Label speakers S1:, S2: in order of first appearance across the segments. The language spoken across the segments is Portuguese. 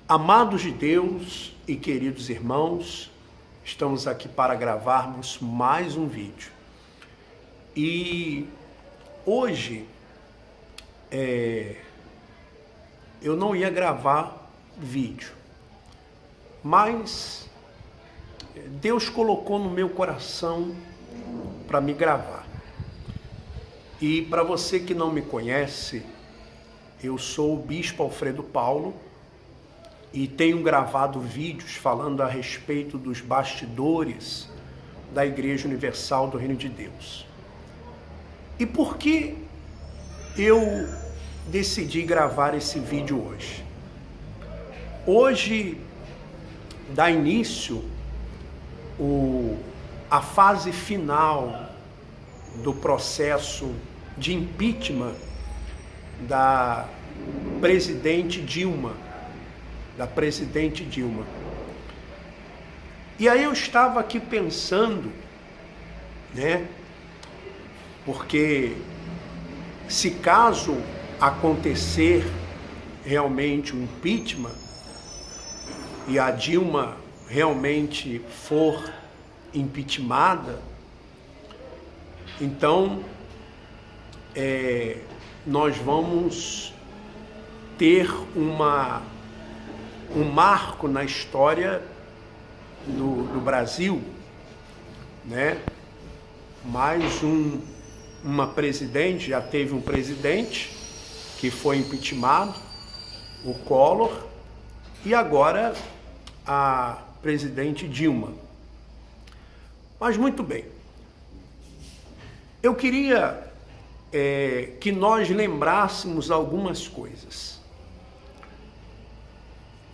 S1: Amados de Deus e queridos irmãos, estamos aqui para gravarmos mais um vídeo. E hoje eu não ia gravar vídeo, mas Deus colocou no meu coração para me gravar. E para você que não me conhece, eu sou o Bispo Alfredo Paulo e tenho gravado vídeos falando a respeito dos bastidores da Igreja Universal do Reino de Deus. E por que eu decidi gravar esse vídeo hoje? Hoje dá início a fase final do processo de impeachment da presidente Dilma. E aí eu estava aqui pensando, porque se caso acontecer realmente um impeachment e a Dilma realmente for impeachmentada, então nós vamos ter um marco na história do Brasil, mais uma presidente, já teve um presidente que foi impeachmentado, o Collor, e agora a presidente Dilma. Mas muito bem, eu queria que nós lembrássemos algumas coisas.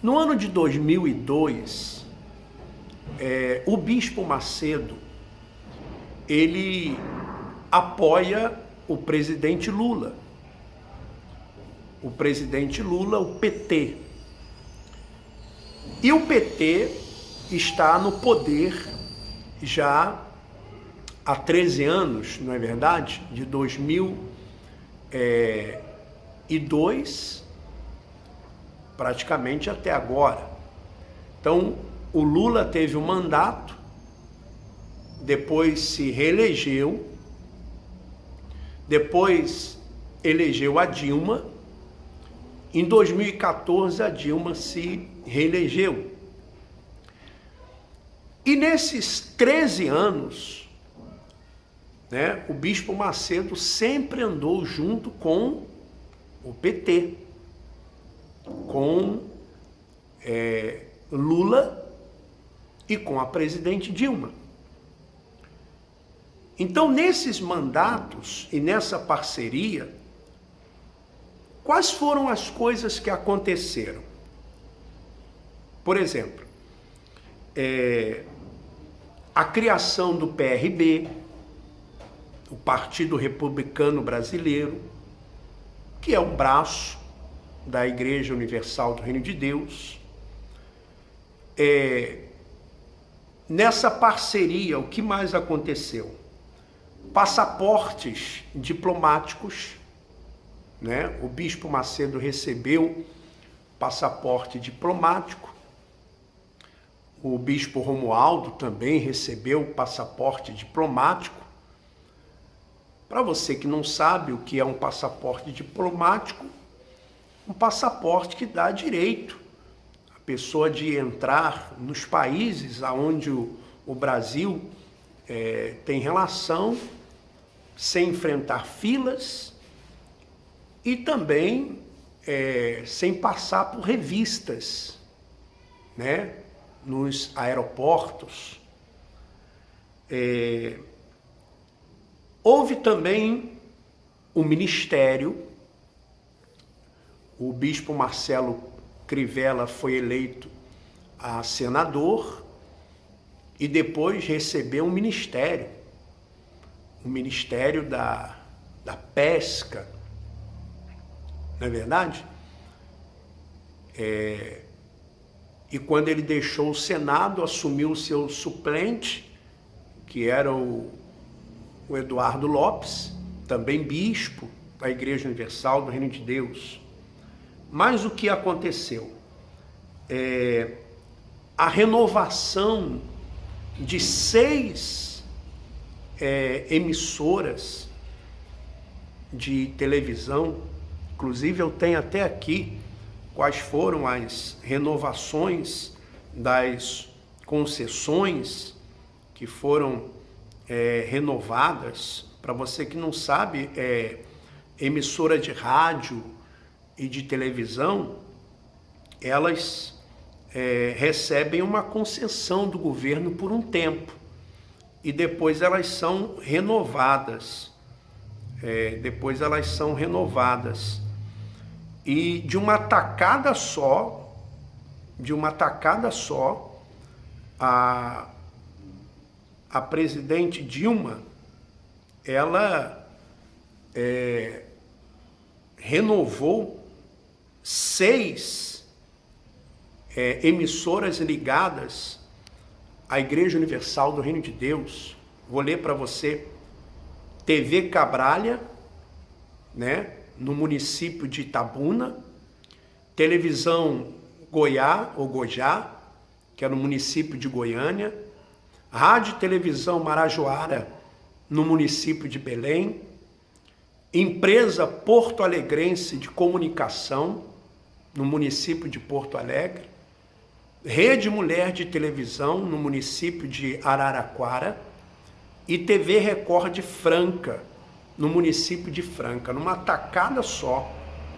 S1: No ano de 2002, o Bispo Macedo, ele apoia o presidente Lula. O presidente Lula, o PT. E o PT está no poder já há 13 anos, não é verdade? De 2002 praticamente até agora. Então, o Lula teve um mandato, depois se reelegeu, depois elegeu a Dilma. Em 2014, a Dilma se reelegeu. E nesses 13 anos, o Bispo Macedo sempre andou junto com o PT, com Lula e com a presidente Dilma. Então, nesses mandatos e nessa parceria, quais foram as coisas que aconteceram? Por exemplo, a criação do PRB, o Partido Republicano Brasileiro, que é um braço da Igreja Universal do Reino de Deus. Nessa parceria, o que mais aconteceu? Passaportes diplomáticos, o Bispo Macedo recebeu passaporte diplomático, o Bispo Romualdo também recebeu passaporte diplomático. Para você que não sabe o que é um passaporte diplomático, um passaporte que dá direito à pessoa de entrar nos países onde o Brasil tem relação, sem enfrentar filas e também sem passar por revistas, nos aeroportos. Houve também um ministério. O Bispo Marcelo Crivella foi eleito a senador e depois recebeu um ministério, o Ministério da Pesca, não é verdade? E quando ele deixou o Senado, assumiu o seu suplente, que era o Eduardo Lopes, também bispo da Igreja Universal do Reino de Deus. Mas o que aconteceu? a renovação de 6 emissoras de televisão. Inclusive eu tenho até aqui quais foram as renovações das concessões que foram renovadas. Para você que não sabe, emissora de rádio e de televisão, elas recebem uma concessão do governo por um tempo e depois elas são renovadas. E de uma tacada só, a presidente Dilma, ela renovou 6 emissoras ligadas à Igreja Universal do Reino de Deus. Vou ler para você. TV Cabralha, né, no município de Itabuna. Televisão Goiá, ou Gojá, que é no município de Goiânia. Rádio e Televisão Marajoara, no município de Belém. Empresa Porto Alegrense de Comunicação, no município de Porto Alegre. Rede Mulher de Televisão, no município de Araraquara. E TV Record de Franca, no município de Franca, numa tacada só.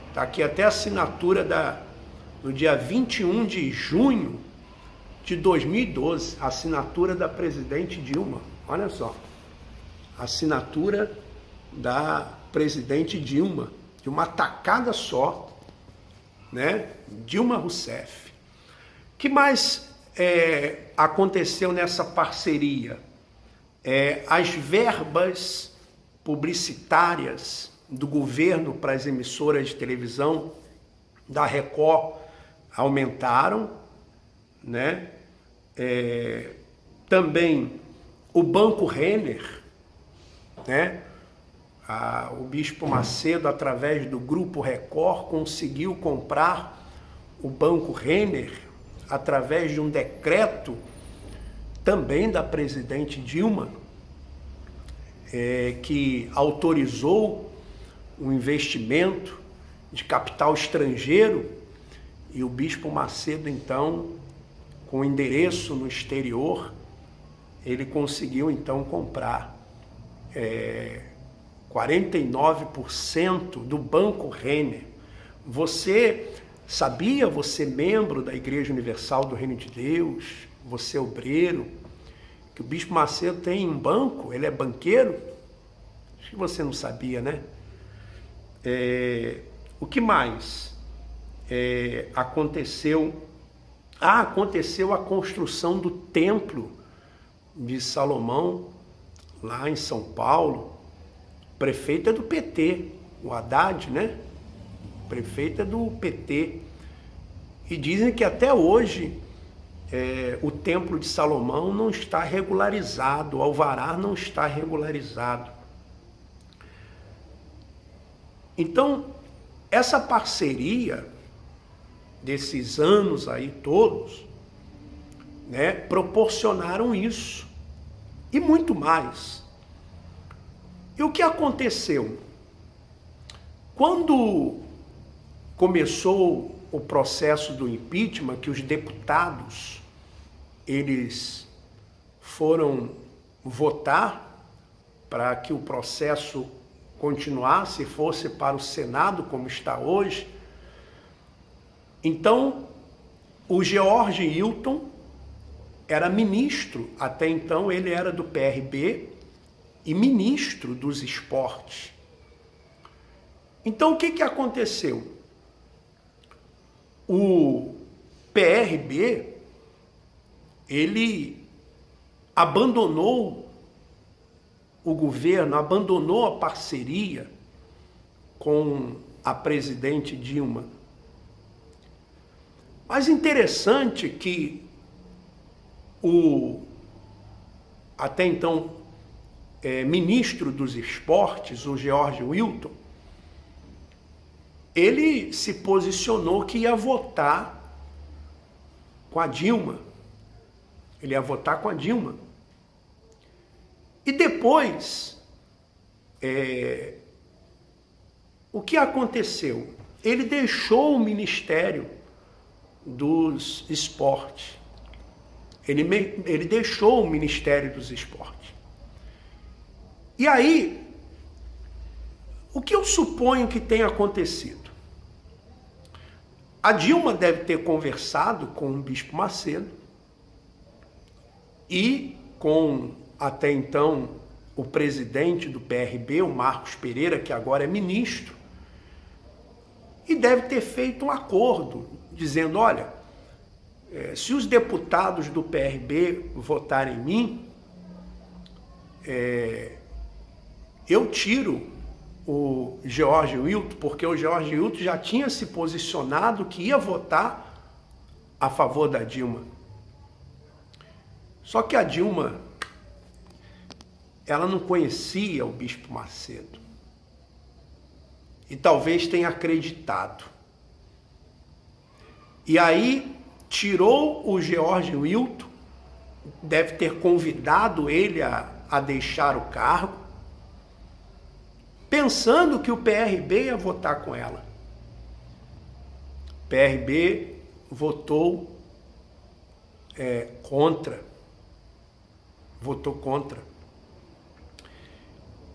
S1: Está aqui até a assinatura no dia 21 de junho de 2012, a assinatura da presidente Dilma. Olha só, a assinatura da presidente Dilma, de uma tacada só, né? Dilma Rousseff. O que mais aconteceu nessa parceria? As verbas publicitárias do governo para as emissoras de televisão da Record aumentaram, né? Também o Banco Renner, né? O Bispo Macedo, através do Grupo Record, conseguiu comprar o Banco Renner através de um decreto também da presidente Dilma, que autorizou um investimento de capital estrangeiro, e o Bispo Macedo, então, com endereço no exterior, ele conseguiu, então, comprar 49% do Banco Renner. Você sabia, você membro da Igreja Universal do Reino de Deus, você obreiro, que o Bispo Macedo tem um banco, ele é banqueiro? Acho que você não sabia, né? O que mais aconteceu? Aconteceu a construção do Templo de Salomão, lá em São Paulo. O prefeito é do PT, o Haddad, né? O prefeito é do PT. E dizem que até hoje o Templo de Salomão não está regularizado, o alvará não está regularizado. Então, essa parceria desses anos aí todos, né, proporcionaram isso e muito mais. E o que aconteceu? Quando começou o processo do impeachment, que os deputados, eles foram votar para que o processo continuasse e fosse para o Senado, como está hoje. Então, o George Hilton era ministro, até então ele era do PRB e ministro dos esportes. Então, o que aconteceu? O PRB, ele abandonou o governo, abandonou a parceria com a presidente Dilma. Mas interessante que o até então ministro dos esportes, o George Hilton, ele se posicionou que ia votar com a Dilma. Ele ia votar com a Dilma. E depois, o que aconteceu? Ele deixou o Ministério dos Esportes. Ele deixou o Ministério dos Esportes. E aí, o que eu suponho que tenha acontecido? A Dilma deve ter conversado com o Bispo Macedo e com, até então, o presidente do PRB, o Marcos Pereira, que agora é ministro, e deve ter feito um acordo, dizendo, olha, se os deputados do PRB votarem em mim, eu tiro o George Wilton, porque o George Wilton já tinha se posicionado que ia votar a favor da Dilma. Só que a Dilma, ela não conhecia o Bispo Macedo. E talvez tenha acreditado. E aí tirou o George Wilton, deve ter convidado ele a deixar o cargo, pensando que o PRB ia votar com ela. O PRB votou contra. Votou contra.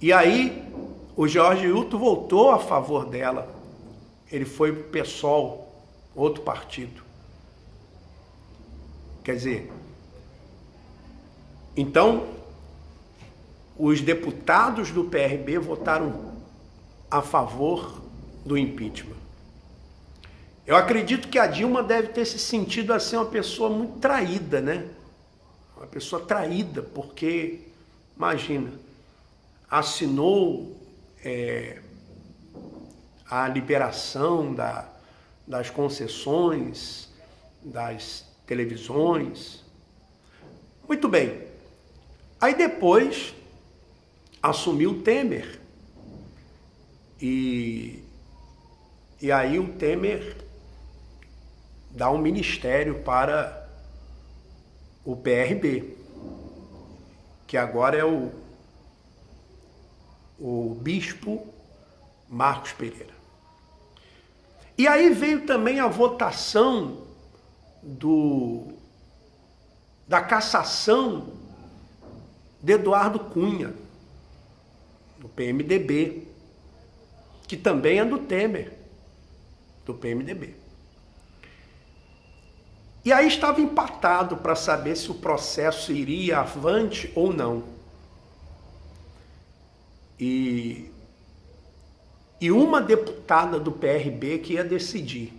S1: E aí o George Wilton voltou a favor dela. Ele foi para o PSOL, outro partido. Quer dizer, então, os deputados do PRB votaram a favor do impeachment. Eu acredito que a Dilma deve ter se sentido assim uma pessoa muito traída, né? Uma pessoa traída, porque, imagina, assinou a liberação das concessões, das televisões. Muito bem. Aí depois assumiu o Temer. E aí o Temer dá um ministério para o PRB, que agora é o bispo Marcos Pereira. E aí veio também a votação da cassação de Eduardo Cunha, do PMDB, que também é do Temer, do PMDB. E aí estava empatado para saber se o processo iria avante ou não. E uma deputada do PRB que ia decidir,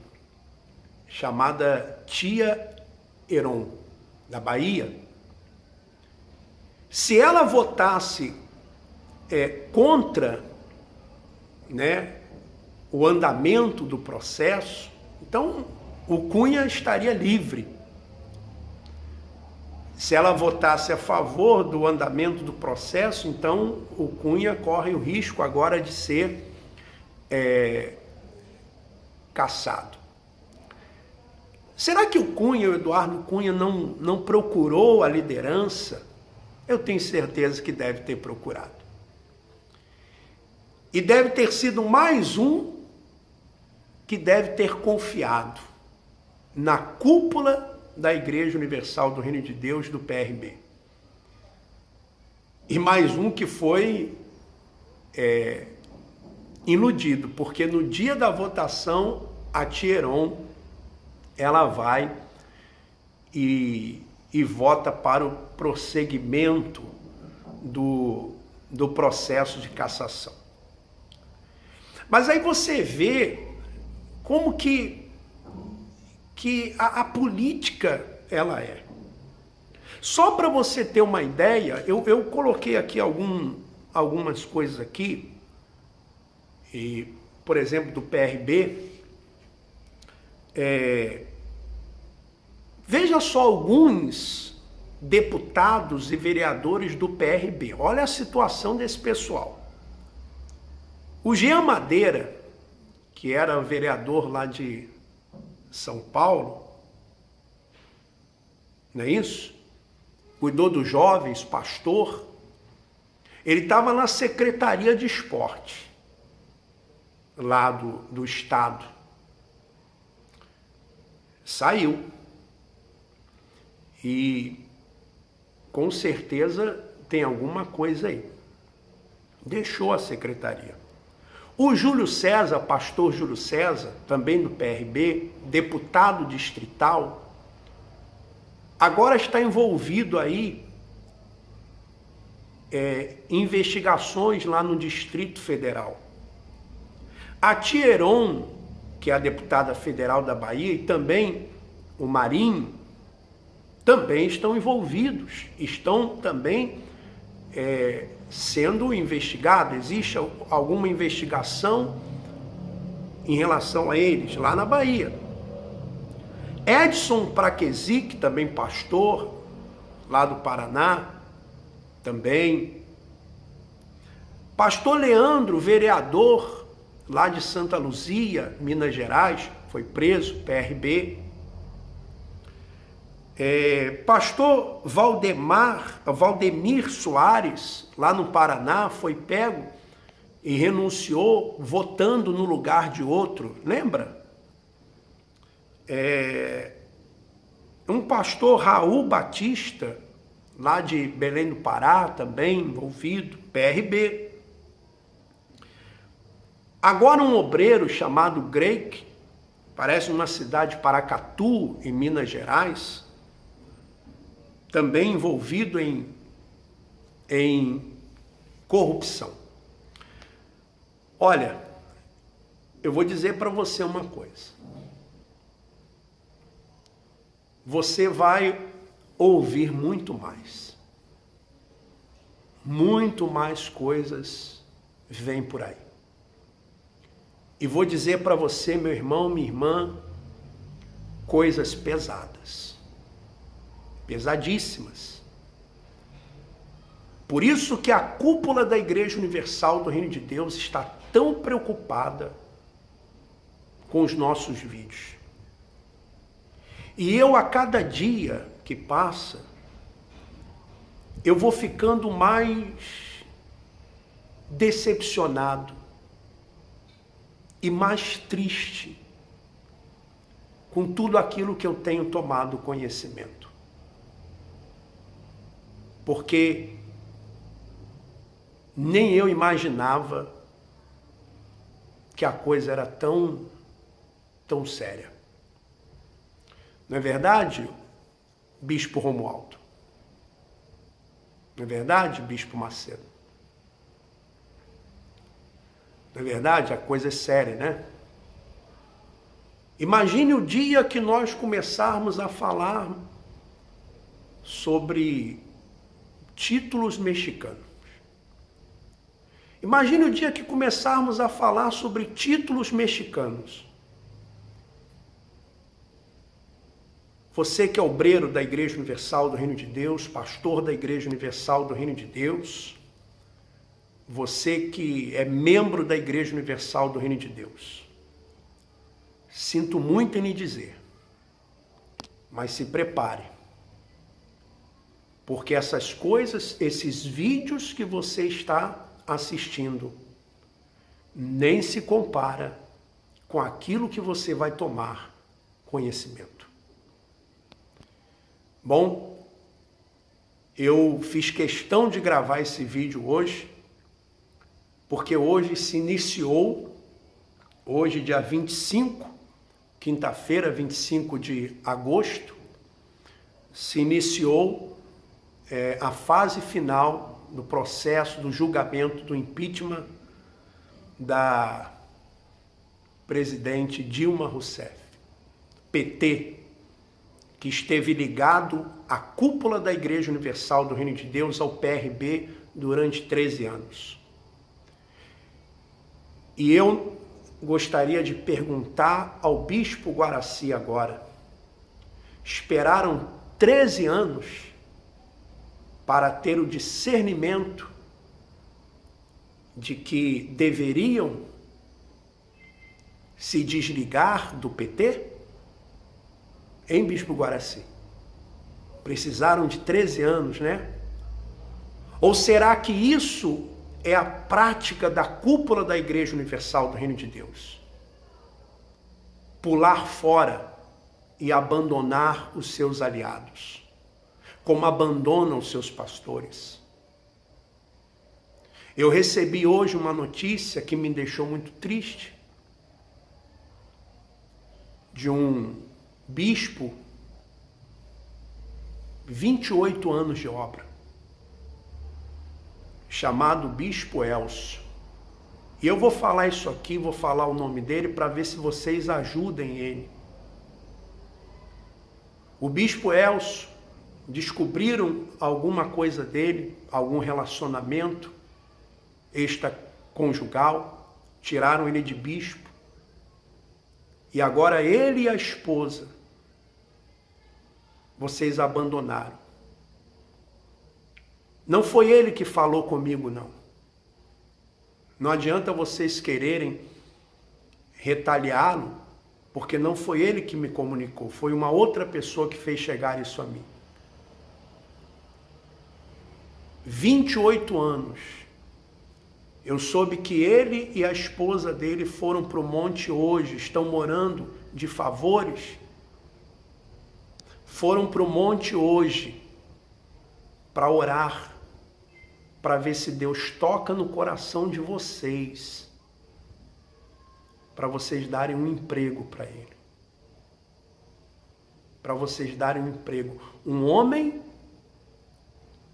S1: chamada Tia Heron, da Bahia, se ela votasse contra, né, o andamento do processo, então o Cunha estaria livre. Se ela votasse a favor do andamento do processo, então o Cunha corre o risco agora de ser cassado. Será que o Cunha, o Eduardo Cunha, não procurou a liderança? Eu tenho certeza que deve ter procurado. E deve ter sido mais um que deve ter confiado na cúpula da Igreja Universal do Reino de Deus, do PRB. E mais um que foi iludido, porque no dia da votação, a Tia Heron, ela vai e vota para o prosseguimento do processo de cassação. Mas aí você vê como que a política ela é. Só para você ter uma ideia, eu coloquei aqui algumas coisas aqui, e, por exemplo, do PRB. Veja só alguns deputados e vereadores do PRB. Olha a situação desse pessoal. O Jean Madeira, que era vereador lá de São Paulo, não é isso? Cuidou dos jovens, pastor. Ele estava na Secretaria de Esporte, lá do Estado. Saiu. E com certeza tem alguma coisa aí. Deixou a secretaria. O Júlio César, pastor Júlio César, também do PRB, deputado distrital, agora está envolvido aí em investigações lá no Distrito Federal. A Tia Heron, que é a deputada federal da Bahia, e também o Marinho, também estão envolvidos, estão também sendo investigados. Existe alguma investigação em relação a eles, lá na Bahia. Edson Praquesic, também pastor, lá do Paraná, também. Pastor Leandro, vereador, lá de Santa Luzia, Minas Gerais, foi preso, PRB. Pastor Valdemir Soares, lá no Paraná, foi pego e renunciou votando no lugar de outro, lembra? Um pastor Raul Batista, lá de Belém do Pará, também envolvido, PRB. Agora um obreiro chamado Greik, parece uma cidade de Paracatu, em Minas Gerais, também envolvido em corrupção. Olha, eu vou dizer para você uma coisa. Você vai ouvir muito mais. Muito mais coisas vêm por aí. E vou dizer para você, meu irmão, minha irmã, coisas pesadas. Pesadíssimas. Por isso que a cúpula da Igreja Universal do Reino de Deus está tão preocupada com os nossos vídeos. E eu, a cada dia que passa, eu vou ficando mais decepcionado e mais triste com tudo aquilo que eu tenho tomado conhecimento. Porque nem eu imaginava que a coisa era tão séria. Não é verdade, Bispo Romualdo? Não é verdade, Bispo Macedo? Não é verdade? A coisa é séria, né? Imagine o dia que nós começarmos a falar sobre títulos mexicanos. Imagine o dia que começarmos a falar sobre títulos mexicanos. Você que é obreiro da Igreja Universal do Reino de Deus, pastor da Igreja Universal do Reino de Deus, você que é membro da Igreja Universal do Reino de Deus, sinto muito em lhe dizer, mas se prepare, porque essas coisas, esses vídeos que você está assistindo, nem se compara com aquilo que você vai tomar conhecimento. Bom, eu fiz questão de gravar esse vídeo hoje, porque hoje se iniciou, hoje dia 25, quinta-feira, 25 de agosto, se iniciou a fase final do processo do julgamento do impeachment da presidente Dilma Rousseff, PT, que esteve ligado à cúpula da Igreja Universal do Reino de Deus, ao PRB, durante 13 anos. E eu gostaria de perguntar ao Bispo Guaraci agora, esperaram 13 anos para ter o discernimento de que deveriam se desligar do PT? Hein, Bispo Guaraci? Precisaram de 13 anos, né? Ou será que isso é a prática da cúpula da Igreja Universal do Reino de Deus? Pular fora e abandonar os seus aliados, como abandonam os seus pastores. Eu recebi hoje uma notícia que me deixou muito triste, de um bispo, 28 anos de obra, chamado Bispo Elcio. E eu vou falar isso aqui, vou falar o nome dele para ver se vocês ajudem ele. O Bispo Elcio, descobriram alguma coisa dele, algum relacionamento extraconjugal, tiraram ele de bispo, e agora ele e a esposa, vocês abandonaram. Não foi ele que falou comigo, não. Não adianta vocês quererem retaliá-lo, porque não foi ele que me comunicou, foi uma outra pessoa que fez chegar isso a mim. 28 anos. Eu soube que ele e a esposa dele foram para o monte hoje, estão morando de favores. Foram para o monte hoje para orar, para ver se Deus toca no coração de vocês, para vocês darem um emprego para ele. Para vocês darem um emprego. Um homem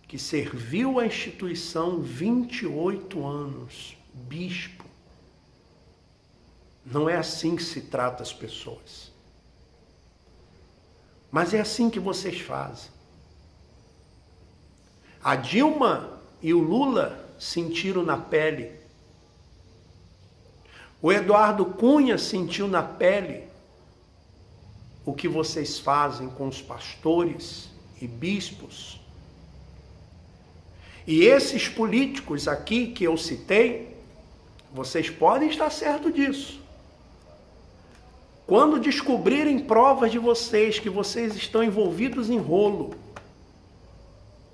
S1: que serviu a instituição 28 anos, bispo. Não é assim que se trata as pessoas. Mas é assim que vocês fazem. A Dilma e o Lula sentiram na pele. O Eduardo Cunha sentiu na pele o que vocês fazem com os pastores e bispos. E esses políticos aqui que eu citei, vocês podem estar certos disso. Quando descobrirem provas de vocês, que vocês estão envolvidos em rolo,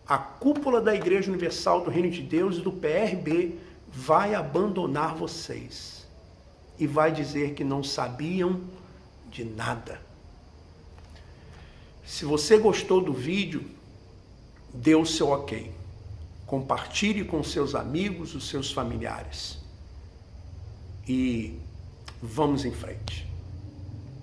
S1: a cúpula da Igreja Universal do Reino de Deus e do PRB vai abandonar vocês. E vai dizer que não sabiam de nada. Se você gostou do vídeo, dê o seu ok. Compartilhe com seus amigos, os seus familiares. E vamos em frente.